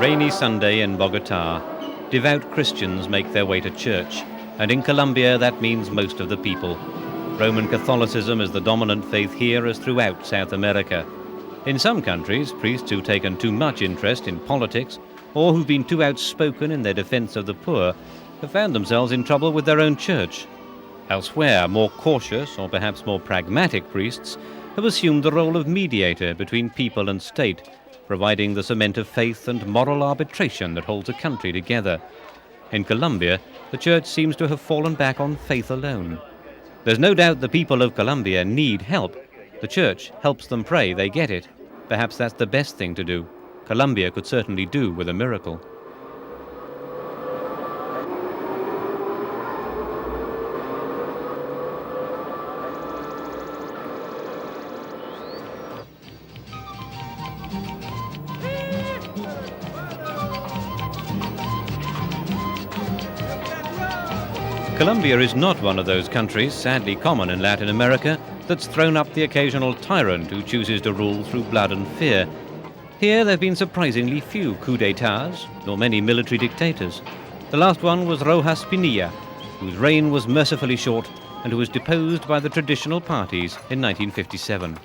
rainy Sunday in Bogota, devout Christians make their way to church, and in Colombia that means most of the people. Roman Catholicism is the dominant faith here as throughout South America. In some countries, priests who've taken too much interest in politics or who've been too outspoken in their defense of the poor have found themselves in trouble with their own church. Elsewhere, more cautious or perhaps more pragmatic priests have assumed the role of mediator between people and state, providing the cement of faith and moral arbitration that holds a country together. In Colombia, the church seems to have fallen back on faith alone. There's no doubt the people of Colombia need help. The church helps them pray they get it. Perhaps that's the best thing to do. Colombia could certainly do with a miracle. Colombia is not one of those countries, sadly common in Latin America, that's thrown up the occasional tyrant who chooses to rule through blood and fear. Here there have been surprisingly few coups d'etats, nor many military dictators. The last one was Rojas Pinilla, whose reign was mercifully short and who was deposed by the traditional parties in 1957.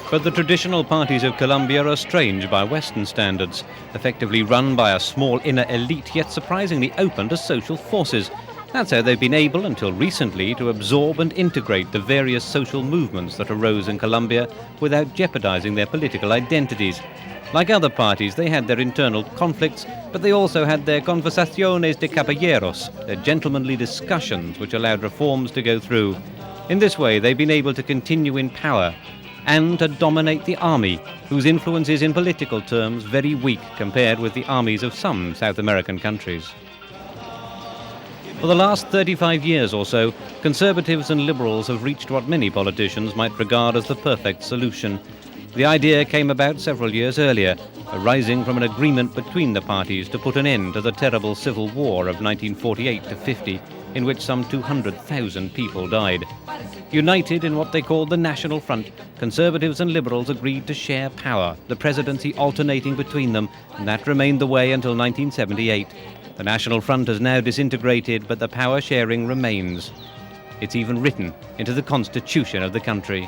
But the traditional parties of Colombia are strange by Western standards, effectively run by a small inner elite, yet surprisingly open to social forces. That's how they've been able, until recently, to absorb and integrate the various social movements that arose in Colombia without jeopardizing their political identities. Like other parties, they had their internal conflicts, but they also had their conversaciones de caballeros, their gentlemanly discussions which allowed reforms to go through. In this way, they've been able to continue in power and to dominate the army, whose influence is in political terms very weak compared with the armies of some South American countries. For the last 35 years or so, conservatives and liberals have reached what many politicians might regard as the perfect solution. The idea came about several years earlier, arising from an agreement between the parties to put an end to the terrible civil war of 1948 to 50, in which some 200,000 people died. United in what they called the National Front, conservatives and liberals agreed to share power, the presidency alternating between them, and that remained the way until 1978. The National Front has now disintegrated, but the power sharing remains. It's even written into the constitution of the country.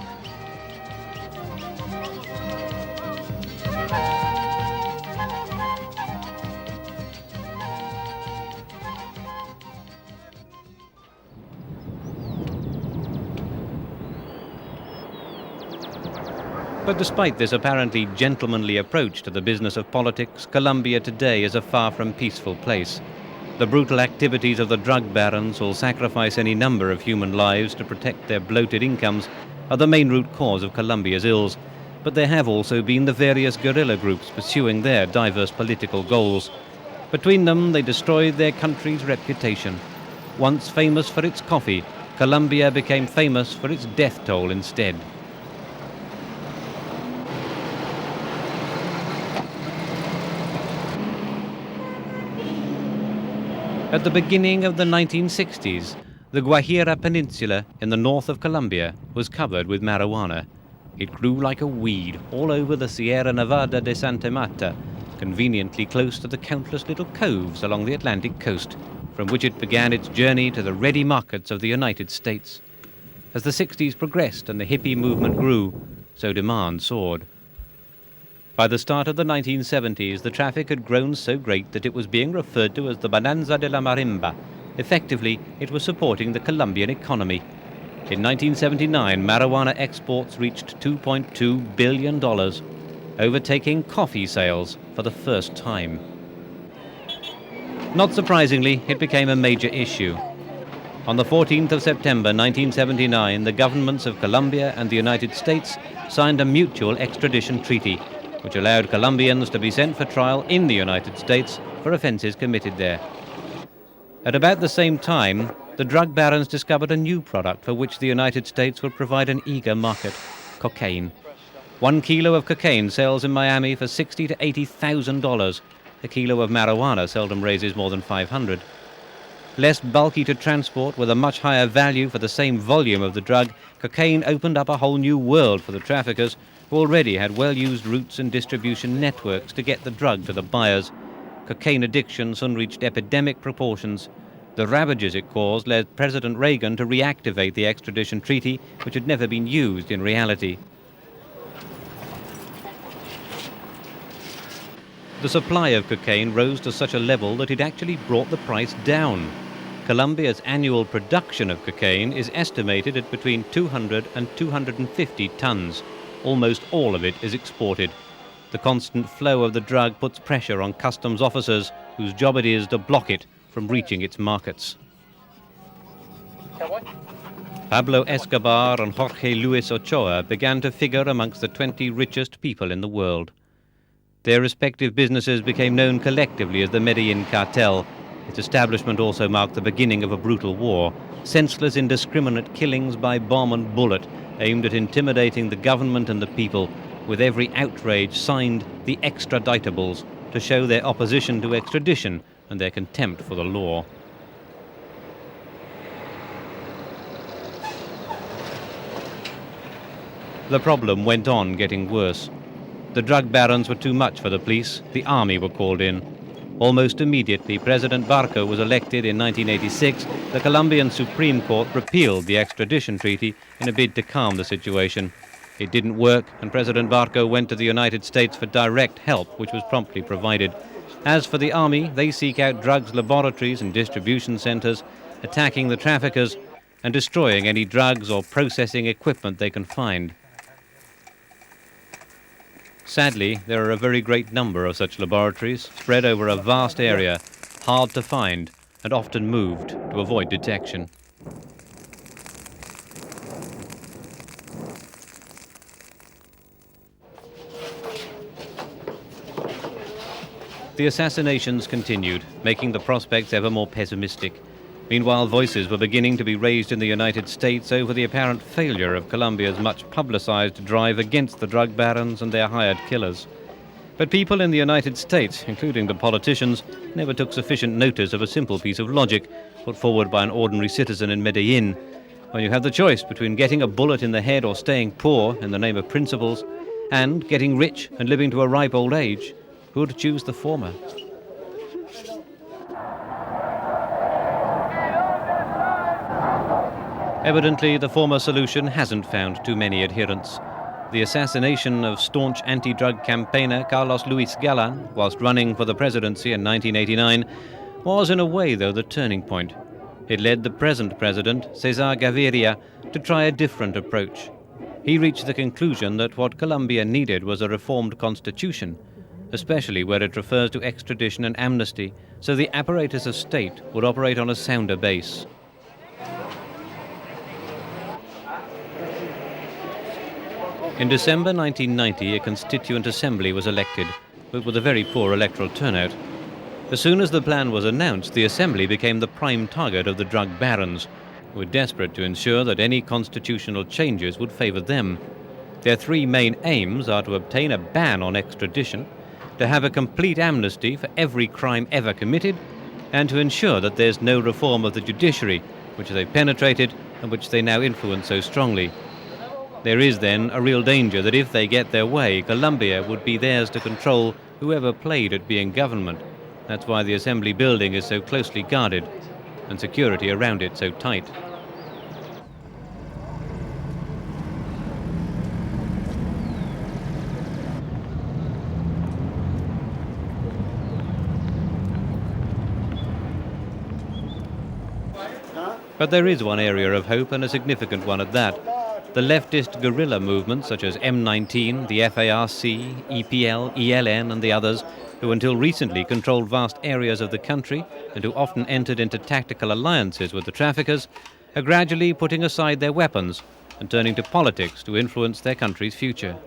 But despite this apparently gentlemanly approach to the business of politics, Colombia today is a far from peaceful place. The brutal activities of the drug barons who'll sacrifice any number of human lives to protect their bloated incomes are the main root cause of Colombia's ills. But there have also been the various guerrilla groups pursuing their diverse political goals. Between them, they destroyed their country's reputation. Once famous for its coffee, Colombia became famous for its death toll instead. At the beginning of the 1960s, the Guajira Peninsula in the north of Colombia was covered with marijuana. It grew like a weed all over the Sierra Nevada de Santa Marta, conveniently close to the countless little coves along the Atlantic coast, from which it began its journey to the ready markets of the United States. As the 60s progressed and the hippie movement grew, so demand soared. By the start of the 1970s, the traffic had grown so great that it was being referred to as the Bonanza de la Marimba. Effectively, it was supporting the Colombian economy. In 1979, marijuana exports reached $2.2 billion, overtaking coffee sales for the first time. Not surprisingly, it became a major issue. On the 14th of September 1979, the governments of Colombia and the United States signed a mutual extradition treaty, which allowed Colombians to be sent for trial in the United States for offences committed there. At about the same time, the drug barons discovered a new product for which the United States would provide an eager market: cocaine. 1 kilo of cocaine sells in Miami for $60,000 to $80,000. A kilo of marijuana seldom raises more than $500. Less bulky to transport, with a much higher value for the same volume of the drug, cocaine opened up a whole new world for the traffickers, who already had well-used routes and distribution networks to get the drug to the buyers. Cocaine addiction soon reached epidemic proportions. The ravages it caused led President Reagan to reactivate the extradition treaty, which had never been used in reality. The supply of cocaine rose to such a level that it actually brought the price down. Colombia's annual production of cocaine is estimated at between 200 and 250 tons. Almost all of it is exported. The constant flow of the drug puts pressure on customs officers, whose job it is to block it from reaching its markets. Pablo Escobar and Jorge Luis Ochoa began to figure amongst the 20 richest people in the world. Their respective businesses became known collectively as the Medellin cartel. Its establishment also marked the beginning of a brutal war, senseless, indiscriminate killings by bomb and bullet aimed at intimidating the government and the people, with every outrage signed the EXTRADITABLES to show their opposition to extradition and their contempt for the law. The problem went on getting worse. The drug barons were too much for the police. The army were called in. Almost immediately, President Barco was elected in 1986. The Colombian Supreme Court repealed the extradition treaty in a bid to calm the situation. It didn't work, and President Barco went to the United States for direct help, which was promptly provided. As for the army, they seek out drugs laboratories and distribution centers, attacking the traffickers and destroying any drugs or processing equipment they can find. Sadly, there are a very great number of such laboratories spread over a vast area, hard to find and often moved to avoid detection. The assassinations continued, making the prospects ever more pessimistic. Meanwhile, voices were beginning to be raised in the United States over the apparent failure of Colombia's much publicized drive against the drug barons and their hired killers. But people in the United States, including the politicians, never took sufficient notice of a simple piece of logic put forward by an ordinary citizen in Medellin. When you have the choice between getting a bullet in the head or staying poor in the name of principles, and getting rich and living to a ripe old age, who'd choose the former? Evidently, the former solution hasn't found too many adherents. The assassination of staunch anti-drug campaigner Carlos Luis Galán, whilst running for the presidency in 1989, was in a way, though, the turning point. It led the present president, Cesar Gaviria, to try a different approach. He reached the conclusion that what Colombia needed was a reformed constitution, especially where it refers to extradition and amnesty, so the apparatus of state would operate on a sounder base. In December 1990, a constituent assembly was elected, but with a very poor electoral turnout. As soon as the plan was announced, the assembly became the prime target of the drug barons, who were desperate to ensure that any constitutional changes would favor them. Their three main aims are to obtain a ban on extradition, to have a complete amnesty for every crime ever committed, and to ensure that there's no reform of the judiciary, which they penetrated and which they now influence so strongly. There is then a real danger that if they get their way, Colombia would be theirs to control whoever played at being government. That's why the assembly building is so closely guarded and security around it so tight. But there is one area of hope, and a significant one at that. The leftist guerrilla movements such as M19, the FARC, EPL, ELN and the others, who until recently controlled vast areas of the country and who often entered into tactical alliances with the traffickers, are gradually putting aside their weapons and turning to politics to influence their country's future.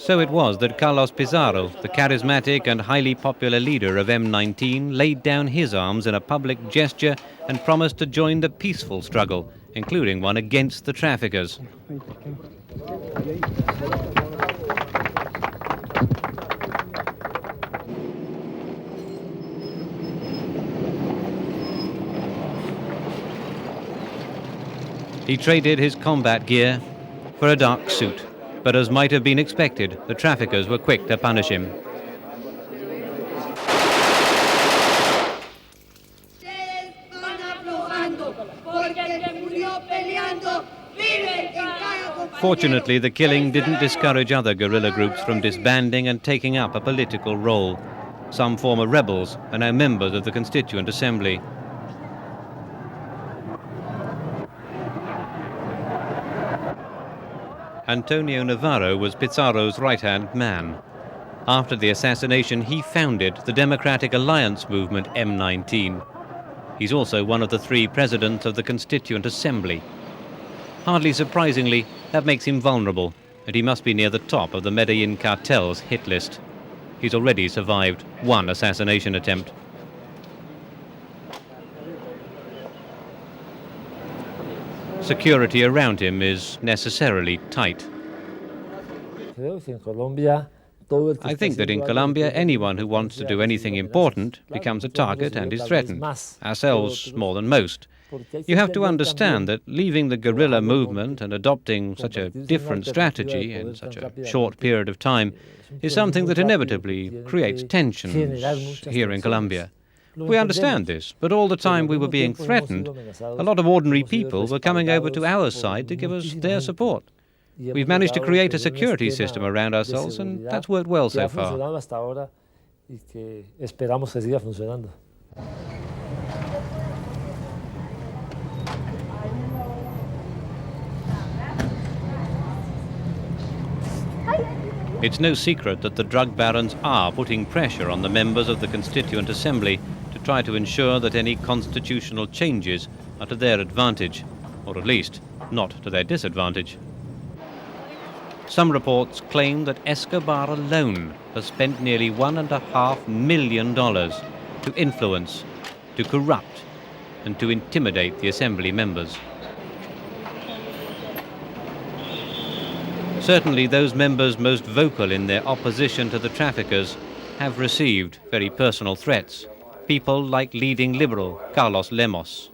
So it was that Carlos Pizarro, the charismatic and highly popular leader of M19, laid down his arms in a public gesture and promised to join the peaceful struggle, including one against the traffickers. He traded his combat gear for a dark suit, but as might have been expected, the traffickers were quick to punish him. Fortunately, the killing didn't discourage other guerrilla groups from disbanding and taking up a political role. Some former rebels are now members of the Constituent Assembly. Antonio Navarro was Pizarro's right-hand man. After the assassination, he founded the Democratic Alliance movement M19. He's also one of the 3 presidents of the Constituent Assembly. Hardly surprisingly, that makes him vulnerable, and he must be near the top of the Medellin cartel's hit list. He's already survived 1 assassination attempt. Security around him is necessarily tight. I think that in Colombia, anyone who wants to do anything important becomes a target and is threatened, ourselves more than most. You have to understand that leaving the guerrilla movement and adopting such a different strategy in such a short period of time is something that inevitably creates tensions here in Colombia. We understand this, but all the time we were being threatened, a lot of ordinary people were coming over to our side to give us their support. We've managed to create a security system around ourselves, and that's worked well so far. It's no secret that the drug barons are putting pressure on the members of the Constituent Assembly to try to ensure that any constitutional changes are to their advantage, or at least not to their disadvantage. Some reports claim that Escobar alone has spent nearly $1.5 million to influence, to corrupt, and to intimidate the Assembly members. Certainly those members most vocal in their opposition to the traffickers have received very personal threats. People like leading liberal Carlos Lemos.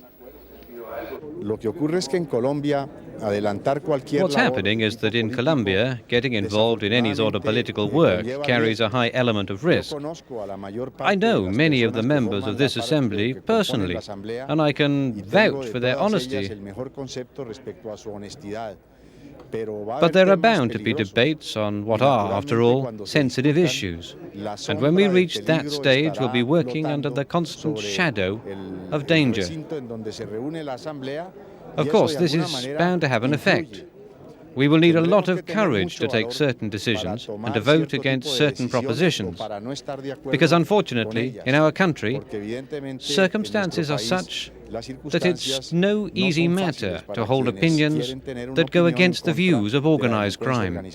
What's happening is that in Colombia, getting involved in any sort of political work carries a high element of risk. I know many of the members of this assembly personally, and I can vouch for their honesty. But there are bound to be debates on what are, after all, sensitive issues. And when we reach that stage, we'll be working under the constant shadow of danger. Of course, this is bound to have an effect. We will need a lot of courage to take certain decisions and to vote against certain propositions. Because unfortunately, in our country, circumstances are such that it's no easy matter to hold opinions that go against the views of organized crime.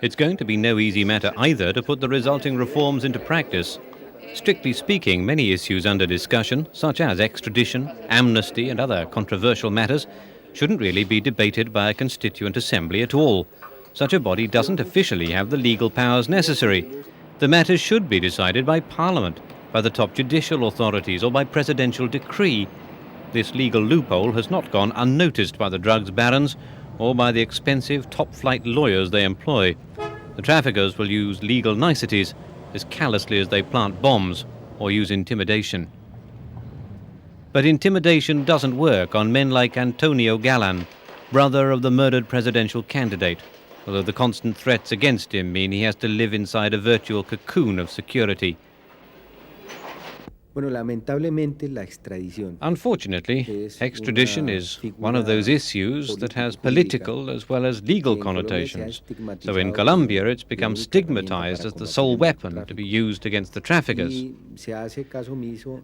It's going to be no easy matter either to put the resulting reforms into practice. Strictly speaking, many issues under discussion, such as extradition, amnesty and other controversial matters, shouldn't really be debated by a constituent assembly at all. Such a body doesn't officially have the legal powers necessary. The matters should be decided by Parliament, by the top judicial authorities or by presidential decree. This legal loophole has not gone unnoticed by the drugs barons or by the expensive top-flight lawyers they employ. The traffickers will use legal niceties as callously as they plant bombs or use intimidation. But intimidation doesn't work on men like Antonio Galán, brother of the murdered presidential candidate, although the constant threats against him mean he has to live inside a virtual cocoon of security. Unfortunately, extradition is one of those issues that has political as well as legal connotations. So in Colombia, it's become stigmatized as the sole weapon to be used against the traffickers.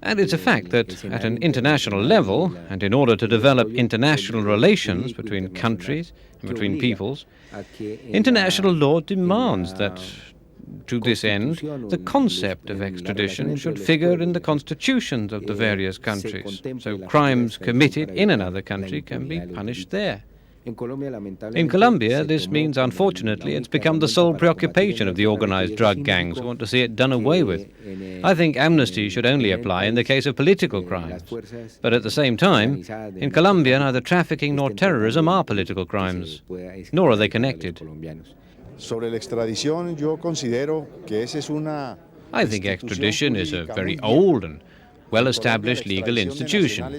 And it's a fact that at an international level, and in order to develop international relations between countries and between peoples, international law demands that to this end, the concept of extradition should figure in the constitutions of the various countries, so crimes committed in another country can be punished there. In Colombia, this means, unfortunately, it's become the sole preoccupation of the organized drug gangs who want to see it done away with. I think amnesty should only apply in the case of political crimes. But at the same time, in Colombia, neither trafficking nor terrorism are political crimes, nor are they connected. I think extradition is a very old and well-established legal institution.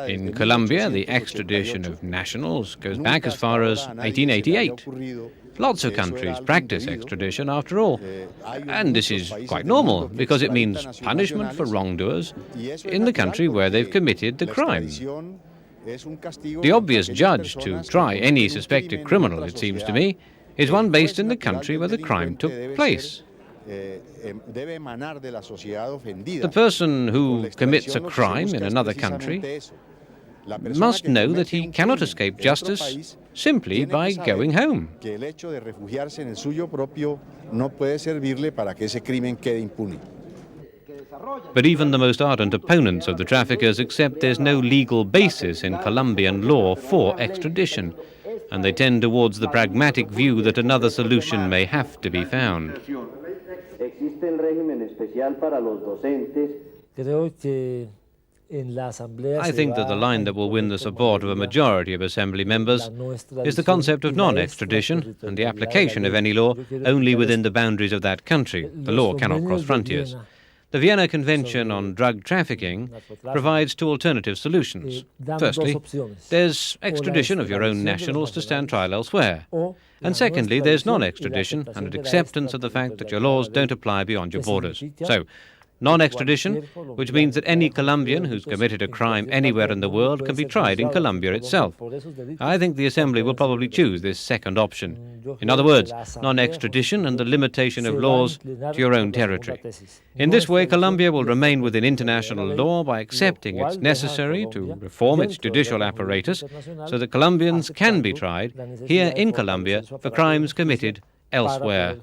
In Colombia, the extradition of nationals goes back as far as 1888. Lots of countries practice extradition after all. And this is quite normal, because it means punishment for wrongdoers in the country where they've committed the crime. The obvious judge to try any suspected criminal, it seems to me, is one based in the country where the crime took place. The person who commits a crime in another country must know that he cannot escape justice simply by going home. But even the most ardent opponents of the traffickers accept there's no legal basis in Colombian law for extradition, and they tend towards the pragmatic view that another solution may have to be found. I think that the line that will win the support of a majority of Assembly members is the concept of non-extradition and the application of any law only within the boundaries of that country. The law cannot cross frontiers. The Vienna Convention on Drug Trafficking provides two alternative solutions. Firstly, there's extradition of your own nationals to stand trial elsewhere. And secondly, there's non-extradition and an acceptance of the fact that your laws don't apply beyond your borders. So, non-extradition, which means that any Colombian who's committed a crime anywhere in the world can be tried in Colombia itself. I think the Assembly will probably choose this second option. In other words, non-extradition and the limitation of laws to your own territory. In this way, Colombia will remain within international law by accepting it's necessary to reform its judicial apparatus so that Colombians can be tried here in Colombia for crimes committed elsewhere.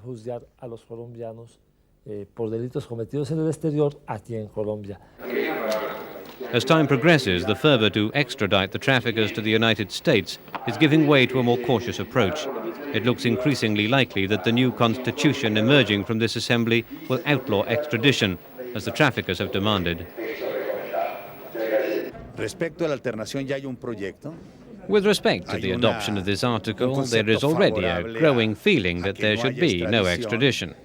As time progresses, the fervor to extradite the traffickers to the United States is giving way to a more cautious approach. It looks increasingly likely that the new constitution emerging from this assembly will outlaw extradition, as the traffickers have demanded. With respect to the adoption of this article, there is already a growing feeling that there should be no extradition.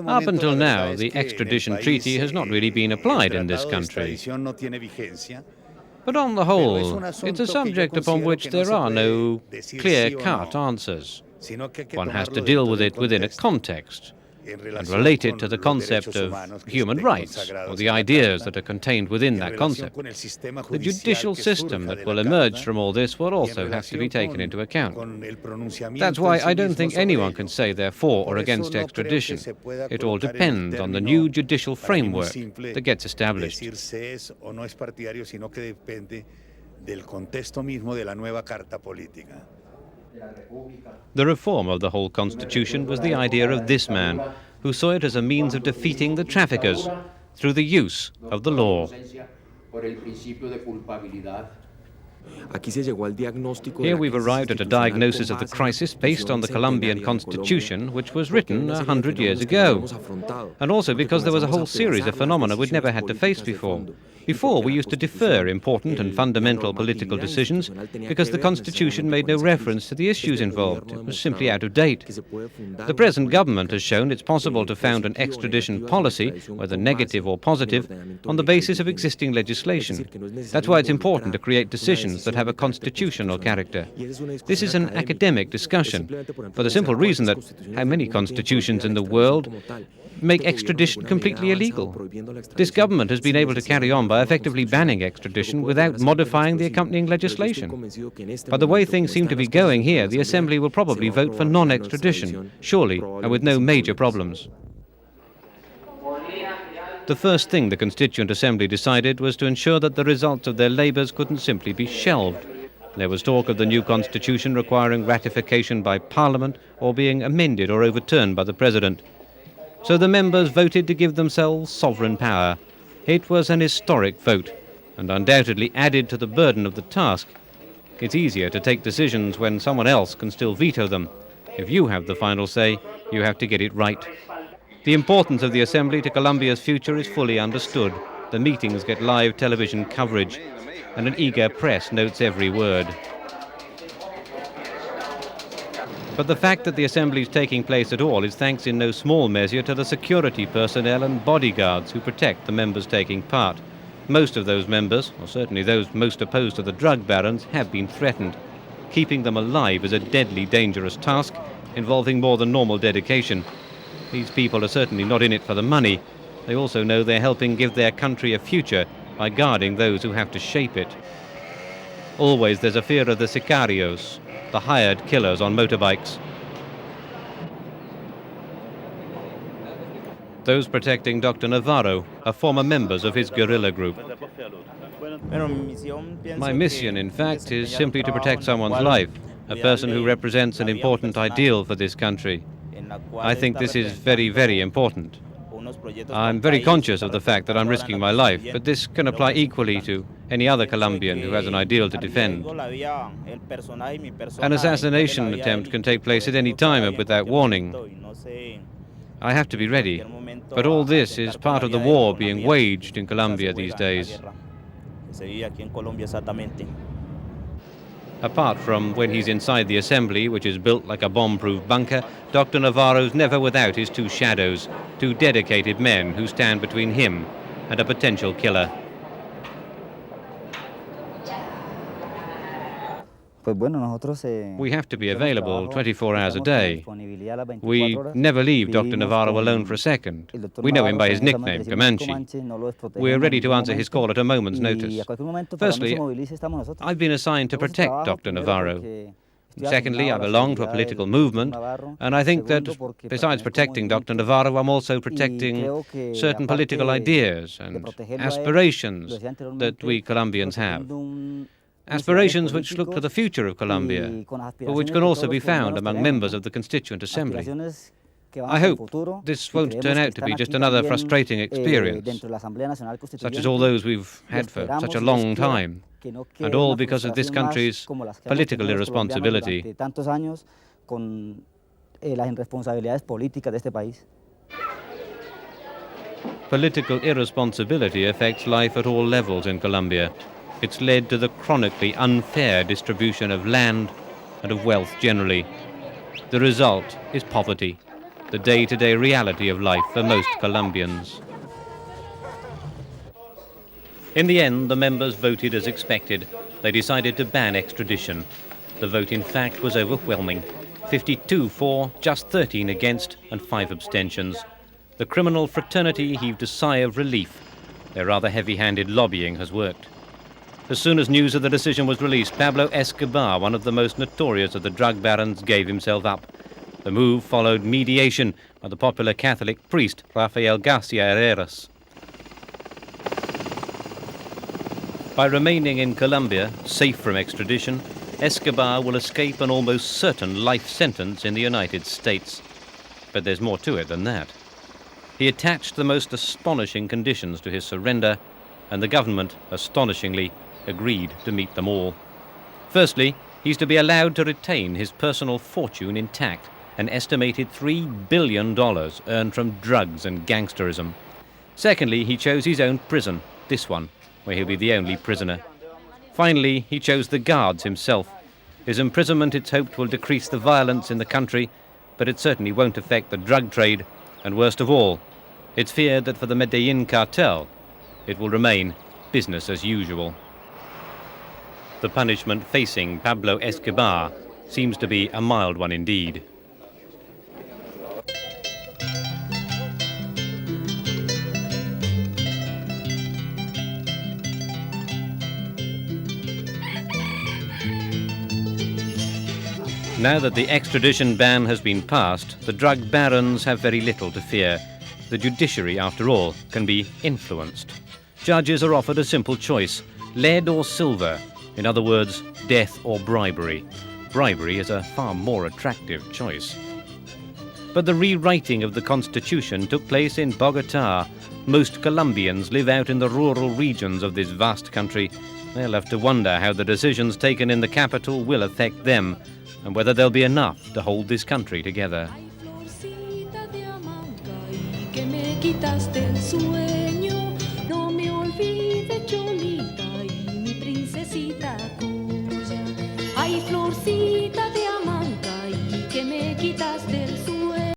Up until now, the extradition treaty has not really been applied in this country. But on the whole, it's a subject upon which there are no clear-cut answers. One has to deal with it within a context and relate it to the concept of human rights, or the ideas that are contained within that concept. The judicial system that will emerge from all this will also have to be taken into account. That's why I don't think anyone can say they're for or against extradition. It all depends on the new judicial framework that gets established. The reform of the whole constitution was the idea of this man, who saw it as a means of defeating the traffickers through the use of the law. Here we've arrived at a diagnosis of the crisis based on the Colombian constitution, which was written 100 years ago, and also because there was a whole series of phenomena we'd never had to face before. Before, we used to defer important and fundamental political decisions because the Constitution made no reference to the issues involved. It was simply out of date. The present government has shown it's possible to found an extradition policy, whether negative or positive, on the basis of existing legislation. That's why it's important to create decisions that have a constitutional character. This is an academic discussion, for the simple reason that how many constitutions in the world make extradition completely illegal? This government has been able to carry on by effectively banning extradition without modifying the accompanying legislation. By the way things seem to be going here, the Assembly will probably vote for non-extradition, surely, and with no major problems. The first thing the Constituent Assembly decided was to ensure that the results of their labours couldn't simply be shelved. There was talk of the new constitution requiring ratification by Parliament or being amended or overturned by the President. So the members voted to give themselves sovereign power. It was an historic vote, and undoubtedly added to the burden of the task. It's easier to take decisions when someone else can still veto them. If you have the final say, you have to get it right. The importance of the assembly to Colombia's future is fully understood. The meetings get live television coverage, and an eager press notes every word. But the fact that the assembly is taking place at all is thanks in no small measure to the security personnel and bodyguards who protect the members taking part. Most of those members, or certainly those most opposed to the drug barons, have been threatened. Keeping them alive is a deadly dangerous task, involving more than normal dedication. These people are certainly not in it for the money. They also know they're helping give their country a future by guarding those who have to shape it. Always there's a fear of the sicarios, the hired killers on motorbikes. Those protecting Dr. Navarro are former members of his guerrilla group. My mission, in fact, is simply to protect someone's life, a person who represents an important ideal for this country. I think this is very, very important. I'm very conscious of the fact that I'm risking my life, but this can apply equally to any other Colombian who has an ideal to defend. An assassination attempt can take place at any time and without warning. I have to be ready, but all this is part of the war being waged in Colombia these days. Apart from when he's inside the assembly, which is built like a bomb-proof bunker, Dr. Navarro's never without his two shadows, two dedicated men who stand between him and a potential killer. We have to be available 24 hours a day. We never leave Dr. Navarro alone for a second. We know him by his nickname, Comanche. We're ready to answer his call at a moment's notice. Firstly, I've been assigned to protect Dr. Navarro. Secondly, I belong to a political movement, and I think that besides protecting Dr. Navarro, I'm also protecting certain political ideas and aspirations that we Colombians have. Aspirations which look to the future of Colombia, but which can also be found among members of the Constituent Assembly. I hope this won't turn out to be just another frustrating experience, such as all those we've had for such a long time, and all because of this country's political irresponsibility. Political irresponsibility affects life at all levels in Colombia. It's led to the chronically unfair distribution of land and of wealth generally. The result is poverty, the day-to-day reality of life for most Colombians. In the end, the members voted as expected. They decided to ban extradition. The vote, in fact, was overwhelming. 52 for, just 13 against, and 5 abstentions. The criminal fraternity heaved a sigh of relief. Their rather heavy-handed lobbying has worked. As soon as news of the decision was released, Pablo Escobar, one of the most notorious of the drug barons, gave himself up. The move followed mediation by the popular Catholic priest Rafael Garcia Herreras. By remaining in Colombia, safe from extradition, Escobar will escape an almost certain life sentence in the United States. But there's more to it than that. He attached the most astonishing conditions to his surrender, and the government, astonishingly, agreed to meet them all. Firstly, he's to be allowed to retain his personal fortune intact, an estimated $3 billion earned from drugs and gangsterism. Secondly, he chose his own prison, this one, where he'll be the only prisoner. Finally, he chose the guards himself. His imprisonment, it's hoped, will decrease the violence in the country, but it certainly won't affect the drug trade, and worst of all, it's feared that for the Medellin cartel, it will remain business as usual. The punishment facing Pablo Escobar seems to be a mild one indeed. Now that the extradition ban has been passed, the drug barons have very little to fear. The judiciary, after all, can be influenced. Judges are offered a simple choice: lead or silver. In other words, death or bribery. Bribery is a far more attractive choice. But the rewriting of the Constitution took place in Bogotá. Most Colombians live out in the rural regions of this vast country, They'll have to wonder how the decisions taken in the capital will affect them and whether there'll be enough to hold this country together. Ay, florcita